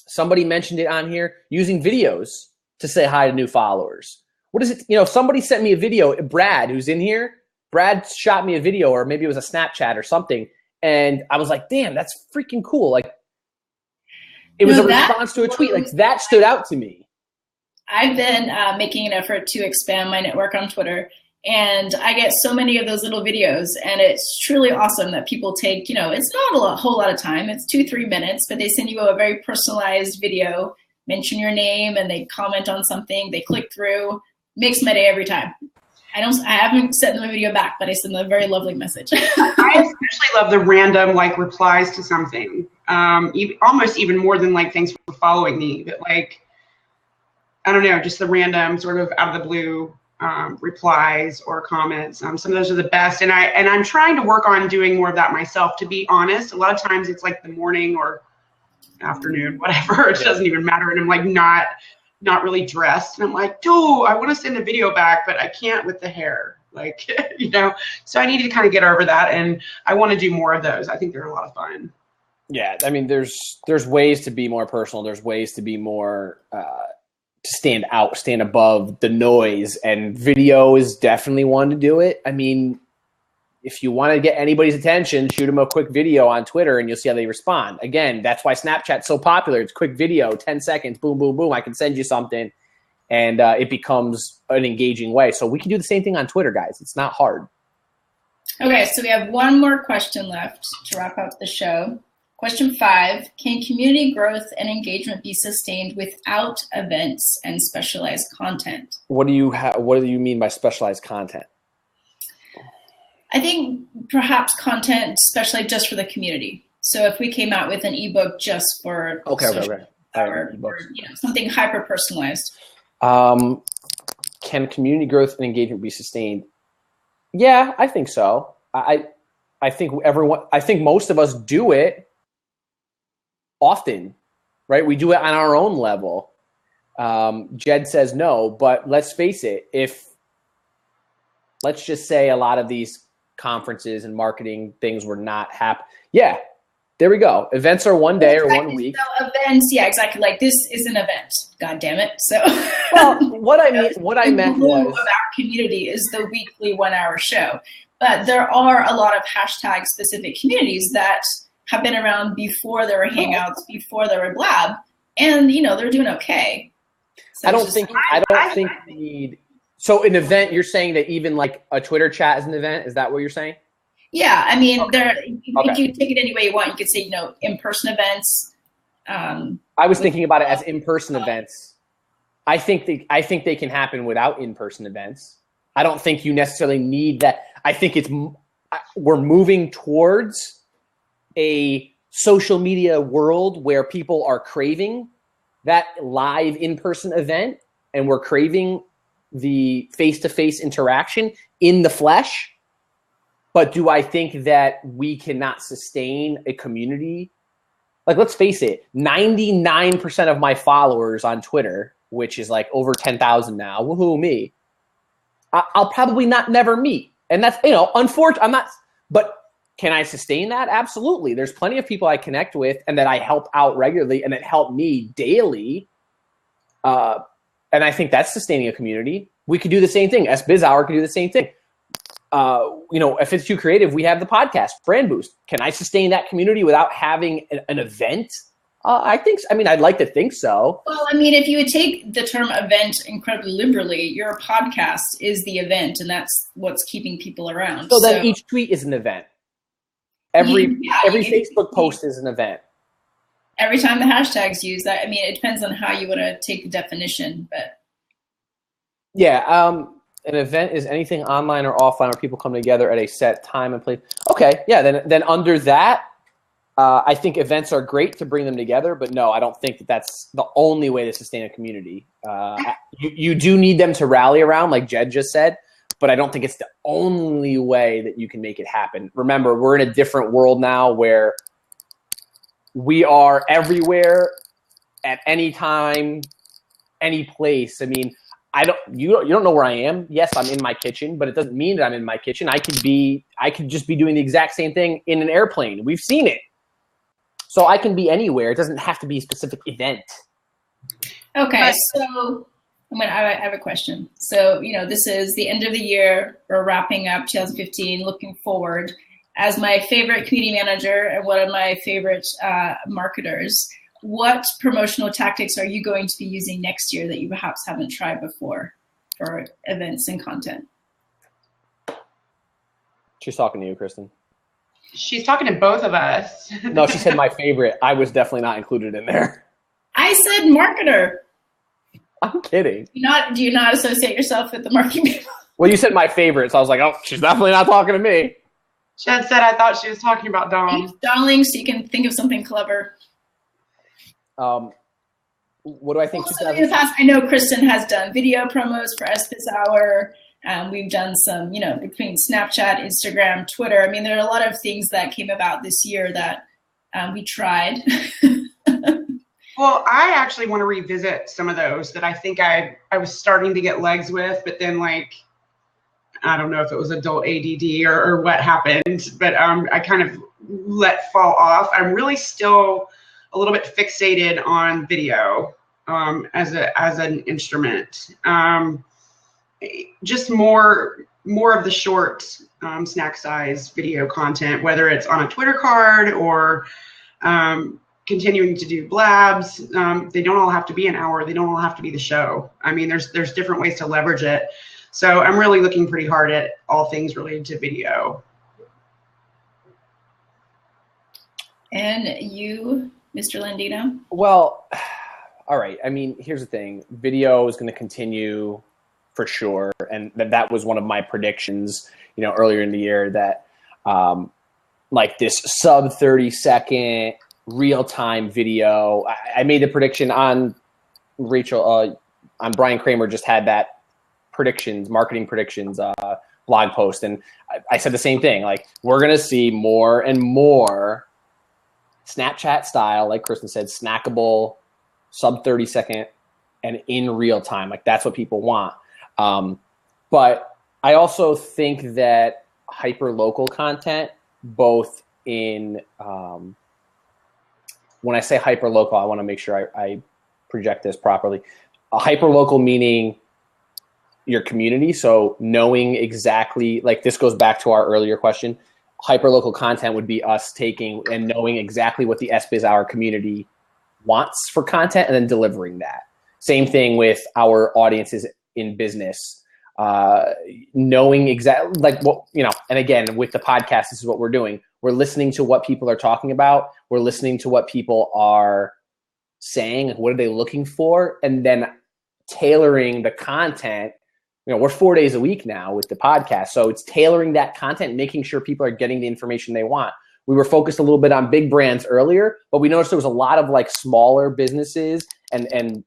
S2: somebody mentioned it on here, using videos to say hi to new followers. What is it? Somebody sent me a video, Brad, who's in here. Brad shot me a video, or maybe it was a Snapchat or something. And I was like, damn, that's freaking cool. Like it was a response to a tweet. Like that stood out to me. I've been
S3: making an effort to expand my network on Twitter. And I get so many of those little videos, and it's truly awesome that people take, it's not a whole lot of time. It's 2-3 minutes, but they send you a very personalized video, mention your name, and they comment on something. They click through. Makes my day every time. I haven't sent them a video back, but I send them a very lovely message.
S1: I especially love the random replies to something. Almost even more than thanks for following me, but I don't know, just the random sort of out of the blue replies or comments. Some of those are the best, and I'm trying to work on doing more of that myself. To be honest, a lot of times it's the morning or afternoon, whatever. It doesn't even matter, and I'm not really dressed, and I'm like, dude, I want to send a video back, but I can't with the hair, so I need to kind of get over that, and I want to do more of those. I think they're a lot of fun.
S2: Yeah, I mean, there's ways to be more personal. There's ways to be more to stand out, stand above the noise, and video is definitely one to do it. I mean, if you want to get anybody's attention, shoot them a quick video on Twitter and you'll see how they respond. Again, that's why Snapchat's so popular. It's quick video, 10 seconds, boom, boom, boom. I can send you something, and it becomes an engaging way. So we can do the same thing on Twitter, guys. It's not hard.
S3: Okay, so we have one more question left to wrap up the show. Question 5, can community growth and engagement be sustained without events and specialized content?
S2: What do you mean by specialized content?
S3: I think perhaps content, especially just for the community. So if we came out with an ebook just for
S2: okay.
S3: Or something hyper personalized.
S2: Can community growth and engagement be sustained? Yeah, I think so. I think most of us do it often, right? We do it on our own level. Jed says no, but let's face it. Let's just say a lot of these conferences and marketing things were not happening. Yeah, there we go. Events are one day or 1 week.
S3: So events, yeah, exactly. This is an event. God damn it. So,
S2: well, what I meant was
S3: of our community is the weekly 1-hour show. But there are a lot of hashtag specific communities that have been around before there were Hangouts, before there were Blab, and they're doing okay. So
S2: I don't think we need. So an event, you're saying that even a Twitter chat is an event? Is that what you're saying?
S3: Yeah, I mean, if you take it any way you want, you could say in-person events.
S2: I was thinking about it as in-person events. I think they can happen without in-person events. I don't think you necessarily need that. I think we're moving towards a social media world where people are craving that live in-person event, and we're craving the face-to-face interaction in the flesh. But do I think that we cannot sustain a community? Let's face it, 99% of my followers on Twitter, which is over 10,000 now, woohoo me, I'll probably never meet. And that's, unfortunate. I'm not, but can I sustain that? Absolutely. There's plenty of people I connect with and that I help out regularly and that help me daily. And I think that's sustaining a community. We could do the same thing. SBizHour can do the same thing. If it's too creative, we have the podcast, Brand Boost. Can I sustain that community without having an event I think. I mean, I'd like to think so.
S3: Well, I mean, if you would take the term event incredibly liberally, your podcast is the event, and that's what's keeping people around.
S2: So then each tweet is an event. Every Facebook post is an event.
S3: Every time the hashtag's used, that, I mean, it depends on how you want to take the definition, but.
S2: Yeah, an event is anything online or offline where people come together at a set time and place. Okay, yeah, then under that, I think events are great to bring them together, but no, I don't think that that's the only way to sustain a community. You do need them to rally around, like Jed just said, but I don't think it's the only way that you can make it happen. Remember, we're in a different world now where we are everywhere at any time, any place. I mean, you don't know where I am. Yes, I'm in my kitchen, but it doesn't mean that I'm in my kitchen. I could just be doing the exact same thing in an airplane. We've seen it. So I can be anywhere. It doesn't have to be a specific event.
S3: Okay, so I have a question. So, this is the end of the year. We're wrapping up 2015, looking forward. As my favorite community manager and one of my favorite marketers, what promotional tactics are you going to be using next year that you perhaps haven't tried before for events and content?
S2: She's talking to you, Kristen.
S1: She's talking to both of us.
S2: No, she said my favorite. I was definitely not included in there.
S3: I said marketer.
S2: I'm kidding.
S3: Do you not associate yourself with the marketing people?
S2: Well, you said my favorite, so I was like, oh, she's definitely not talking to me.
S1: Jed said I thought she was talking about Dom.
S3: Darling, so you can think of something clever.
S2: What do I think?
S3: Also, in the past, I know Kristen has done video promos for SBizHour. We've done some, between Snapchat, Instagram, Twitter. I mean, there are a lot of things that came about this year that we tried.
S1: Well, I actually want to revisit some of those that I think I was starting to get legs with, but then I don't know if it was adult ADD or what happened, but I kind of let fall off. I'm really still a little bit fixated on video as an instrument. Just more of the short snack size video content, whether it's on a Twitter card or continuing to do blabs. They don't all have to be an hour. They don't all have to be the show. I mean, there's different ways to leverage it. So I'm really looking pretty hard at all things related to video.
S3: And you, Mr. Landino?
S2: Well, all right. I mean, here's the thing. Video is going to continue for sure. And that was one of my predictions, earlier in the year that this sub 30-second real-time video. I made the prediction on Rachel, on Brian Kramer just had that marketing predictions blog post. And I said the same thing. We're going to see more and more Snapchat style, like Kristen said, snackable, sub 30-second, and in real time. That's what people want. But I also think that hyper local content, both in when I say hyper local, I want to make sure I project this properly. A hyper local meaning your community. So knowing exactly, this goes back to our earlier question. Hyperlocal content would be us taking and knowing exactly what the SBizHour community wants for content and then delivering that. Same thing with our audiences in business, knowing exactly and again, with the podcast, this is what we're doing. We're listening to what people are talking about. We're listening to what people are saying. What are they looking for? And then tailoring the content. We're 4 days a week now with the podcast. So it's tailoring that content, making sure people are getting the information they want. We were focused a little bit on big brands earlier, but we noticed there was a lot of smaller businesses and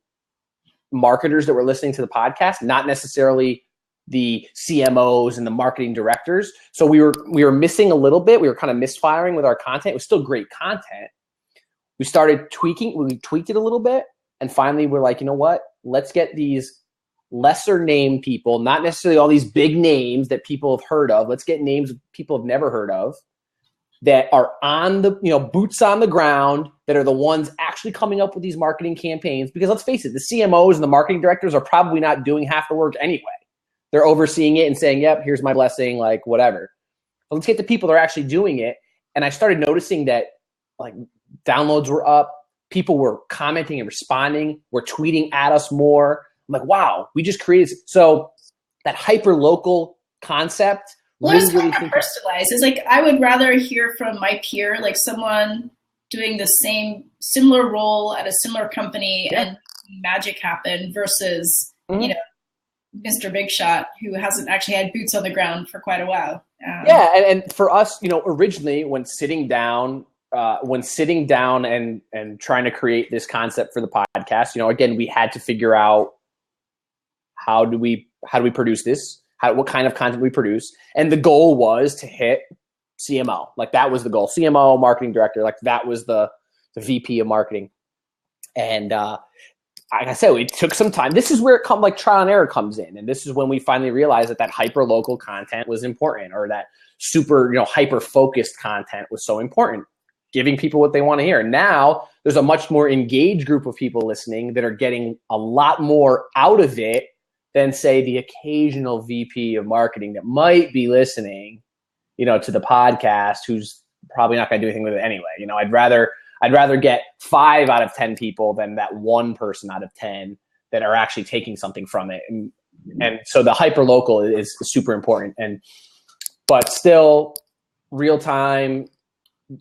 S2: marketers that were listening to the podcast, not necessarily the CMOs and the marketing directors. So we were missing a little bit. We were kind of misfiring with our content. It was still great content. We started tweaking. We tweaked it a little bit. And finally, we're like, you know what? Let's get these lesser name people, not necessarily all these big names that people have heard of. Let's get names people have never heard of that are on the, boots on the ground, that are the ones actually coming up with these marketing campaigns. Because let's face it, the CMOs and the marketing directors are probably not doing half the work anyway. They're overseeing it and saying, yep, here's my blessing, whatever. But let's get the people that are actually doing it. And I started noticing that downloads were up, people were commenting and responding, were tweeting at us more. I'm like, wow, we just created. So that hyper local concept.
S3: Well, it's kind of personalized. It's like I would rather hear from my peer, like someone doing the similar role at a similar company and magic happen versus, you know, Mr. Big Shot who hasn't actually had boots on the ground for quite a while.
S2: And for us, you know, originally when sitting down and trying to create this concept for the podcast, you know, again, we had to figure out how do we produce this? What kind of content we produce? And the goal was to hit CMO. Like that was the goal. CMO, marketing director, like that was the VP of marketing. And like I said, it took some time. This is where like trial and error comes in. And this is when we finally realized that hyper local content was important, or that super, you know, hyper focused content was so important, giving people what they want to hear. Now there's a much more engaged group of people listening that are getting a lot more out of it than, say, the occasional VP of marketing that might be listening, you know, to the podcast, who's probably not going to do anything with it anyway. You know, I'd rather get 5 out of 10 people than that one person out of 10 that are actually taking something from it. And so the hyper local is super important. But still, real time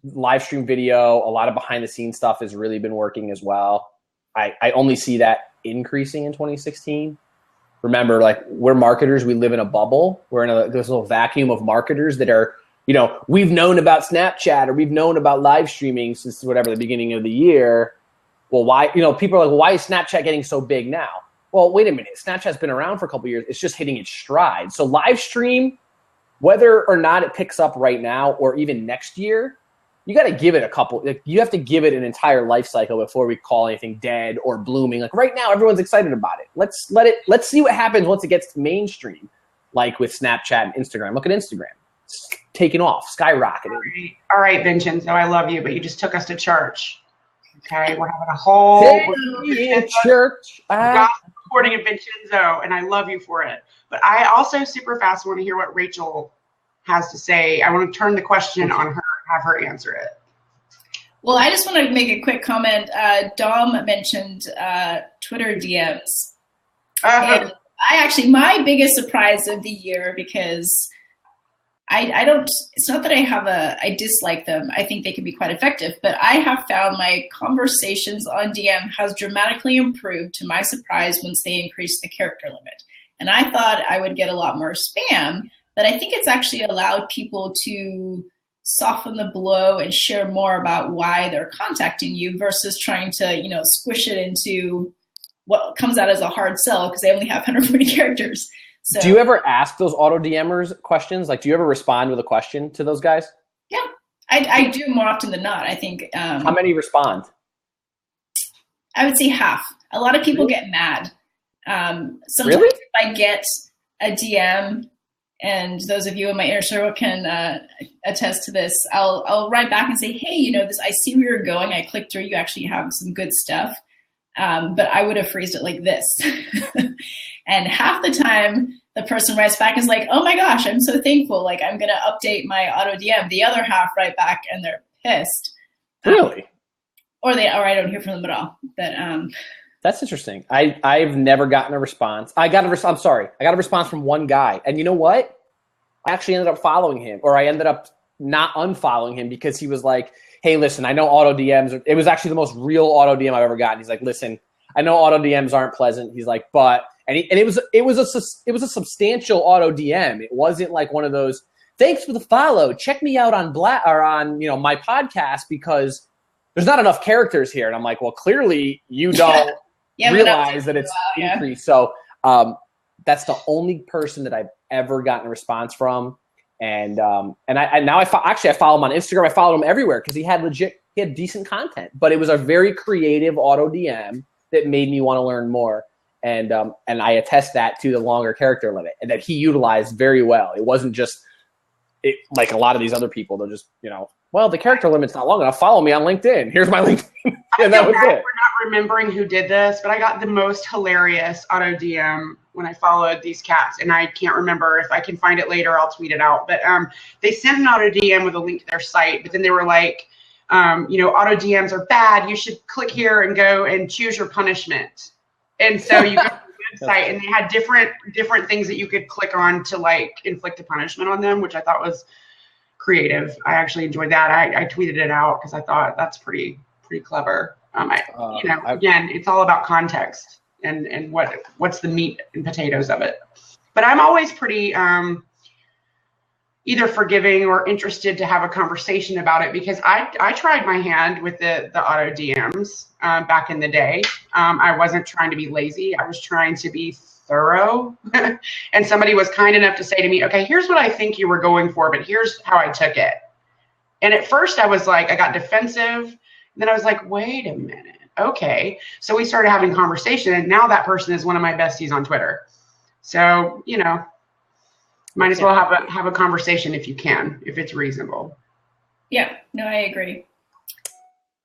S2: live stream video, a lot of behind the scenes stuff has really been working as well. I only see that increasing in 2016. Remember, like, we're marketers. We live in a bubble. We're in this little vacuum of marketers that are, you know, we've known about Snapchat or we've known about live streaming since whatever the beginning of the year. Well, why, you know, people are like, well, why is Snapchat getting so big now? Well, wait a minute. Snapchat's been around for a couple of years. It's just hitting its stride. So live stream, whether or not it picks up right now or even next year, you got to give it you have to give it an entire life cycle before we call anything dead or blooming. Like right now, everyone's excited about it. Let's see what happens once it gets mainstream, like with Snapchat and Instagram. Look at Instagram. It's taking off, skyrocketing.
S1: All right, Vincenzo, I love you, but you just took us to church. Okay, we're having a whole
S2: church.
S1: Recording of Vincenzo, and I love you for it. But I also super fast want to hear what Rachel has to say. I want to turn the question on her, have her answer it.
S3: Well, I just want to make a quick comment. Dom mentioned Twitter DMs. And my biggest surprise of the year, because it's not that I dislike them. I think they can be quite effective, but I have found my conversations on DM has dramatically improved to my surprise once they increased the character limit. And I thought I would get a lot more spam, but I think it's actually allowed people to soften the blow and share more about why they're contacting you versus trying to, you know, squish it into what comes out as a hard sell because they only have 140 characters. So,
S2: do you ever ask those auto DMers questions? Like, do you ever respond with a question to those guys?
S3: Yeah, I do more often than not. I think.
S2: How many respond?
S3: I would say half. A lot of people get mad. Sometimes
S2: really?
S3: If I get a DM, and those of you in my inner circle can attest to this, I'll write back and say, hey, you know, I see where you're going. I clicked through. You actually have some good stuff. But I would have phrased it like this. And half the time the person writes back and is like, oh my gosh, I'm so thankful. Like, I'm going to update my auto DM. The other half write back and they're pissed.
S2: Really?
S3: Or I don't hear from them at all. But
S2: that's interesting. I've never gotten a response. I got a response from one guy. And you know what? I actually ended up following him, or I ended up not unfollowing him because he was like, hey, listen, I know auto DMs. It was actually the most real auto DM I've ever gotten. He's like, listen, I know auto DMs aren't pleasant. He's like, but, and it was a substantial auto DM. It wasn't like one of those, thanks for the follow. Check me out on my podcast because there's not enough characters here. And I'm like, well, clearly you don't realize that it's increased. So that's the only person that I've ever gotten a response from. And I follow him on Instagram. I followed him everywhere because he had decent content, but it was a very creative auto DM that made me want to learn more. And I attest that to the longer character limit and that he utilized very well. It wasn't just like a lot of these other people. They're just, you know, well, the character limit's not long enough. Follow me on LinkedIn. Here's my LinkedIn. And that was it.
S1: We're not remembering who did this, but I got the most hilarious auto DM when I followed these cats, and I can't remember. If I can find it later, I'll tweet it out. But they sent an auto DM with a link to their site, but then they were like, auto DMs are bad. You should click here and go and choose your punishment. And so you go to the website and they had different things that you could click on to like inflict a punishment on them, which I thought was creative. I actually enjoyed that. I tweeted it out because I thought that's pretty clever. Again, it's all about context and what's the meat and potatoes of it. But I'm always pretty either forgiving or interested to have a conversation about it, because I tried my hand with the auto DMs back in the day. I wasn't trying to be lazy. I was trying to be thorough. And somebody was kind enough to say to me, okay, here's what I think you were going for, but here's how I took it. And at first I was like, I got defensive. And then I was like, wait a minute. Okay. So we started having conversation, and now that person is one of my besties on Twitter. So, might as well have a conversation if you can, if it's reasonable.
S3: Yeah, no, I agree.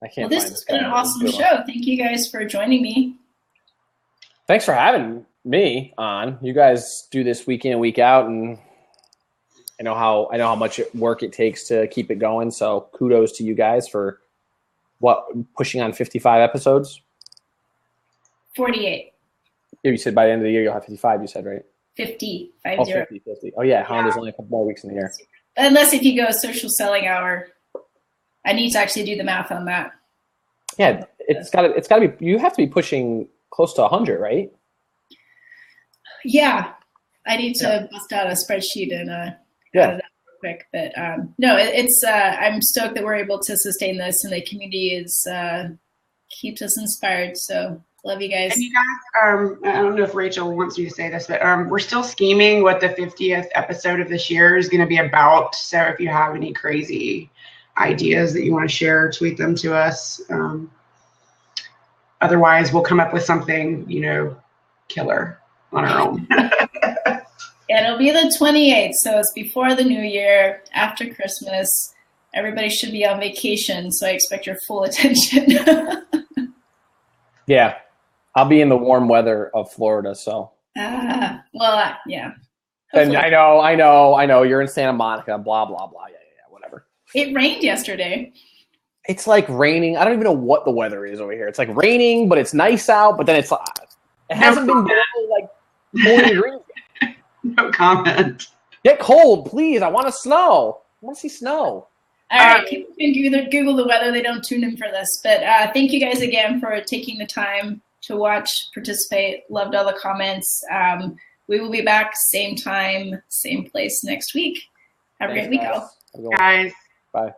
S2: Well,
S3: this has been an awesome show. Thank you guys for joining me.
S2: Thanks for having me on. You guys do this week in and week out, and I know how much work it takes to keep it going. So kudos to you guys for pushing on 55 episodes.
S3: 48.
S2: Yeah, you said by the end of the year you'll have 55. You said, right?
S3: 50.
S2: 50. Oh yeah, Honda's only a couple more weeks in the year.
S3: Unless if you go social selling hour, I need to actually do the math on that.
S2: Yeah, it's got to be. You have to be pushing close to 100, right?
S3: Yeah, I need to bust out a spreadsheet and add it up real quick. But no, it's. I'm stoked that we're able to sustain this, and the community is keeps us inspired. So. Love you guys.
S1: And you guys, I don't know if Rachel wants me to say this, but we're still scheming what the 50th episode of this year is going to be about. So if you have any crazy ideas that you want to share, tweet them to us. Otherwise, we'll come up with something, killer on our own.
S3: And it'll be the 28th, so it's before the new year, after Christmas. Everybody should be on vacation, so I expect your full attention.
S2: Yeah. I'll be in the warm weather of Florida, so.
S3: Yeah.
S2: And I know. You're in Santa Monica, blah, blah, blah. Yeah, whatever.
S3: It rained yesterday.
S2: It's like raining. I don't even know what the weather is over here. It's like raining, but it's nice out, but then it hasn't been below like 40 degrees yet.
S1: No comment.
S2: Get cold, please. I want to snow. I want to see snow.
S3: All right, people can Google the weather. They don't tune in for this. But thank you guys again for taking the time to watch, participate. Loved all the comments. We will be back same time, same place next week. Have a great week, all.
S1: Guys.
S2: Bye.